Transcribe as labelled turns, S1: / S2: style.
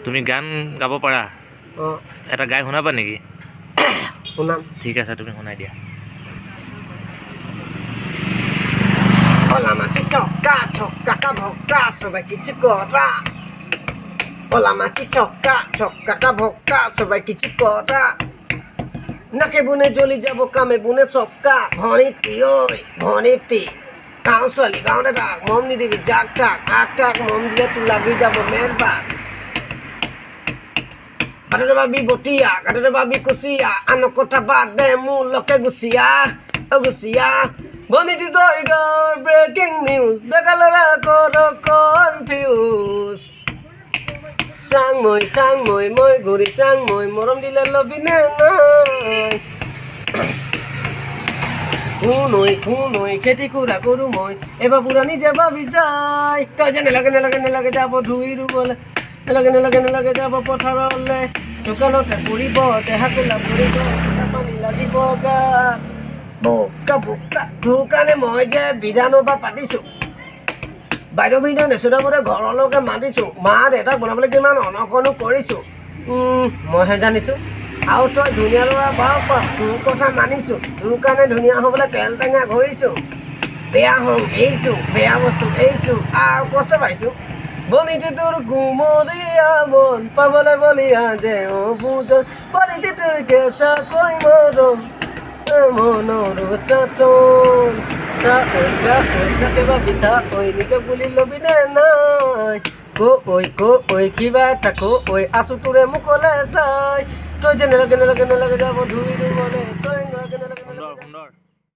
S1: তুমি গান গাব পাৰা?
S2: অঁ
S1: এটা গাই শুনাবা নেকি?
S2: শুনাম।
S1: ঠিক আছে, তুমি শুনাই দিয়া।
S2: Ola machi choka choka ka bhoka sobai kichu kora. Ola machi choka choka ka bhoka sobai kichu kora. Nake bune joli jabo kame bune sokka bhoniti oi bhoniti. Kaun swali kaun da mom ni dibi jak tak mom dile tu lagi jabo merba. Kadada babi botia kadada babi kusia ano kota bade mu loke gusia gusia. Boniti Tiger breaking news. Dakalara koro confused. Sang moi moi guri sang moi morom dile lobine nai. Kunoi kheti kura koru moi. Eba purani je babi jai. To je nelage jabo dhui rubole. Nelage jabo potharole. Sukalote puribo tehakula puribo tapani lagibo ga. Boka ধুকানে মই যে বিধানসভা পাতিছোঁ বাইদেউ বিধান নেচুদামতে ঘৰলৈকে মাতিছোঁ মা দেউতাক বনাবলৈ কিমান অনশনো কৰিছোঁ মইহে জানিছোঁ আৰু তই ধুনীয়া ল'ৰা বাৰু তোৰ কথা মানিছোঁ তোৰ কাৰণে ধুনীয়া হ'বলৈ তেল টেঙা ঘঁহিছোঁ বেয়া হওঁ এৰিছোঁ বেয়া বস্তু এৰিছোঁ আৰু কষ্ট পাইছোঁ বনিটি তোৰ কুমলীয়া মন পাবলৈ বলিয়া যে বুজন বনিটি তোৰ কেঁচা কৈ মৰম মনৰো চাতন চাকৈ কাকেবা বিছা কৈ নিকে বুলি লবিনে নাই কৈ কিবা এটা কৈ আছো তোৰে মুখলে চাই তই যে নেলাগে যাব ধুই ৰুবলে তই নেলাগে